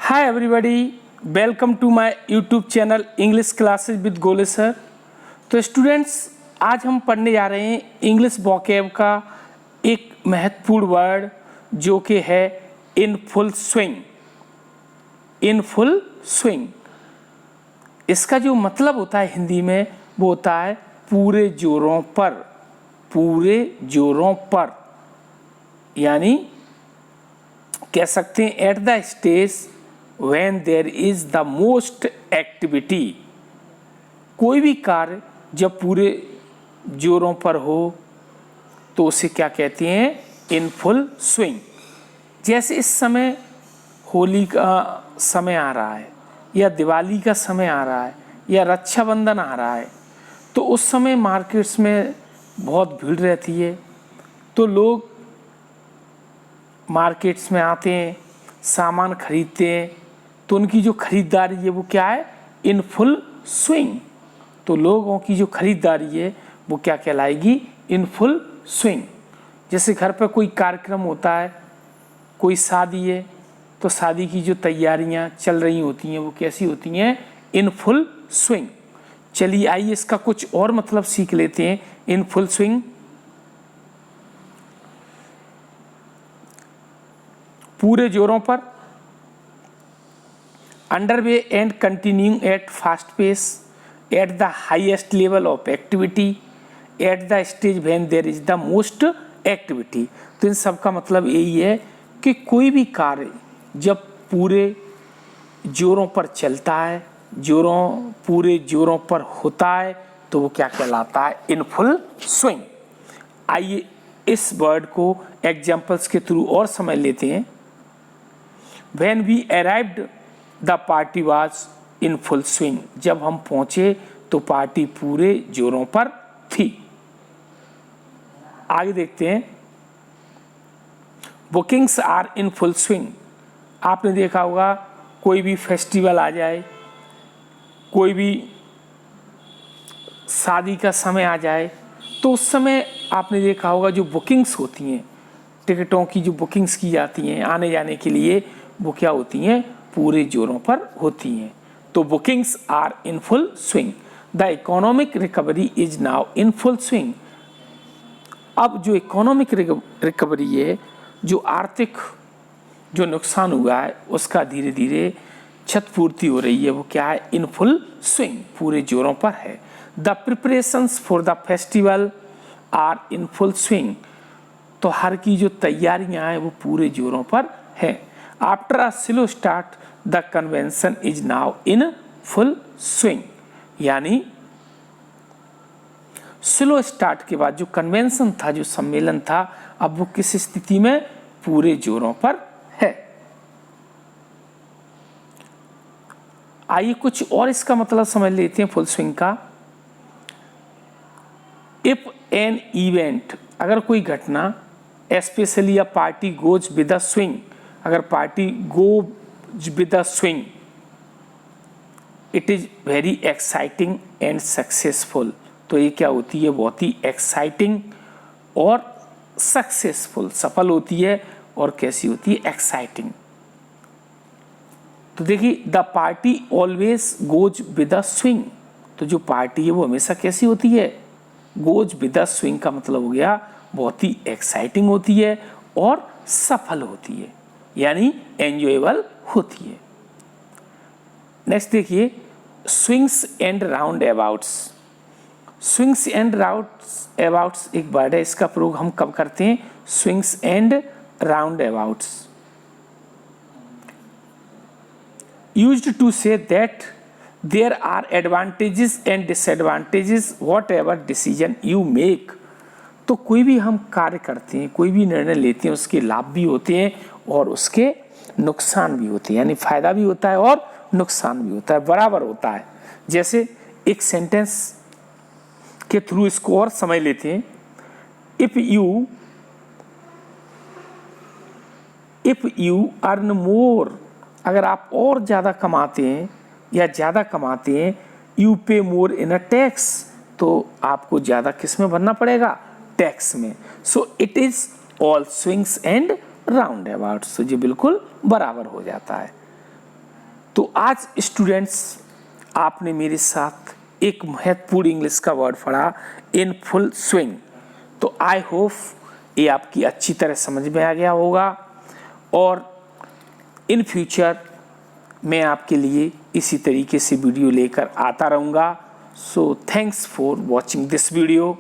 Hi everybody, welcome to my YouTube channel English Classes with गोले sir. तो students, आज हम पढ़ने जा रहे हैं इंग्लिश वोकैब का एक महत्वपूर्ण वर्ड जो कि है इन फुल स्विंग। इन फुल स्विंग इसका जो मतलब होता है हिंदी में वो होता है पूरे जोरों पर। पूरे जोरों पर यानी कह सकते हैं at the stage when there is the most activity. कोई भी कार्य जब पूरे जोरों पर हो तो उसे क्या कहते हैं, इन फुल स्विंग। जैसे इस समय होली का समय आ रहा है या दिवाली का समय आ रहा है या रक्षाबंधन आ रहा है, तो उस समय मार्केट्स में बहुत भीड़ रहती है। तो लोग मार्केट्स में आते हैं, सामान खरीदते हैं, तो उनकी जो खरीदारी है वो क्या है, इन फुल स्विंग। तो लोगों की जो खरीदारी है वो क्या कहलाएगी, इन फुल स्विंग। जैसे घर पर कोई कार्यक्रम होता है, कोई शादी है, तो शादी की जो तैयारियां चल रही होती हैं वो कैसी होती हैं, इन फुल स्विंग। चलिए आइए इसका कुछ और मतलब सीख लेते हैं। इन फुल स्विंग पूरे जोरों पर, underway and continuing at fast pace, at the highest level of activity, at the stage when there is the most activity. तो इन सब का मतलब यही है कि कोई भी कार्य जब पूरे जोरों पर चलता है, पूरे जोरों पर होता है, तो वो क्या कहलाता है, इन फुल स्विंग। आइए इस वर्ड को एग्जाम्पल्स के थ्रू और समझ लेते हैं। When we arrived, the party was in full swing. जब हम पहुंचे तो पार्टी पूरे जोरों पर थी। आगे देखते हैं, bookings are in full swing. आपने देखा होगा कोई भी फेस्टिवल आ जाए, कोई भी शादी का समय आ जाए, तो उस समय आपने देखा होगा जो बुकिंग्स होती हैं, टिकटों की जो बुकिंग्स की जाती हैं आने जाने के लिए, वो क्या होती हैं, पूरे जोरों पर होती हैं। तो bookings are in full swing. The economic recovery is now in full swing. अब जो इकोनॉमिक रिकवरी है, जो आर्थिक जो नुकसान हुआ है उसका धीरे धीरे क्षतिपूर्ति हो रही है, वो क्या है, इन फुल स्विंग, पूरे जोरों पर है। The preparations for the festival are in full swing. तो हर की जो तैयारियां हैं वो पूरे जोरों पर है। After a slow start the convention is now in full swing. यानी स्लो स्टार्ट के बाद जो कन्वेंशन था, जो सम्मेलन था, अब वो किस स्थिति में, पूरे जोरों पर है। आइए कुछ और इसका मतलब समझ लेते हैं फुल स्विंग का। इफ एन इवेंट, अगर कोई घटना, especially a party goes with a swing, अगर party goes with a swing, it is very exciting and successful. तो ये क्या होती है, बहुत ही एक्साइटिंग और सक्सेसफुल, सफल होती है, और कैसी होती है, एक्साइटिंग। तो देखिए, the party always goes with a swing. तो जो पार्टी है वो हमेशा कैसी होती है, गोज विद अ स्विंग का मतलब हो गया बहुत ही एक्साइटिंग होती है और सफल होती है, यानी एंजॉयबल होती है। नेक्स्ट देखिए, swings and roundabouts. Swings and roundabouts एक वर्ड है, इसका प्रयोग हम कब करते हैं, swings and roundabouts. Used to say that there are advantages and disadvantages whatever decision you make. तो कोई भी हम कार्य करते हैं, कोई भी निर्णय लेते हैं, उसके लाभ भी होते हैं और उसके नुकसान भी होते हैं, यानी फायदा भी होता है और नुकसान भी होता है, बराबर होता है। जैसे एक सेंटेंस के थ्रू इसको और समझ लेते हैं। इफ यू अर्न मोर, अगर आप और ज़्यादा कमाते हैं या ज़्यादा कमाते हैं, यू पे मोर इन अ टैक्स, तो आपको ज़्यादा किस में भरना पड़ेगा, टैक्स में। So it is all swings and round abouts. तो ये बिल्कुल बराबर हो जाता है। तो आज स्टूडेंट्स आपने मेरे साथ एक महत्वपूर्ण इंग्लिश का वर्ड पढ़ा, इन फुल स्विंग। तो आई होप ये आपकी अच्छी तरह समझ में आ गया होगा और इन फ्यूचर मैं आपके लिए इसी तरीके से वीडियो लेकर आता रहूँगा। So thanks for watching this video.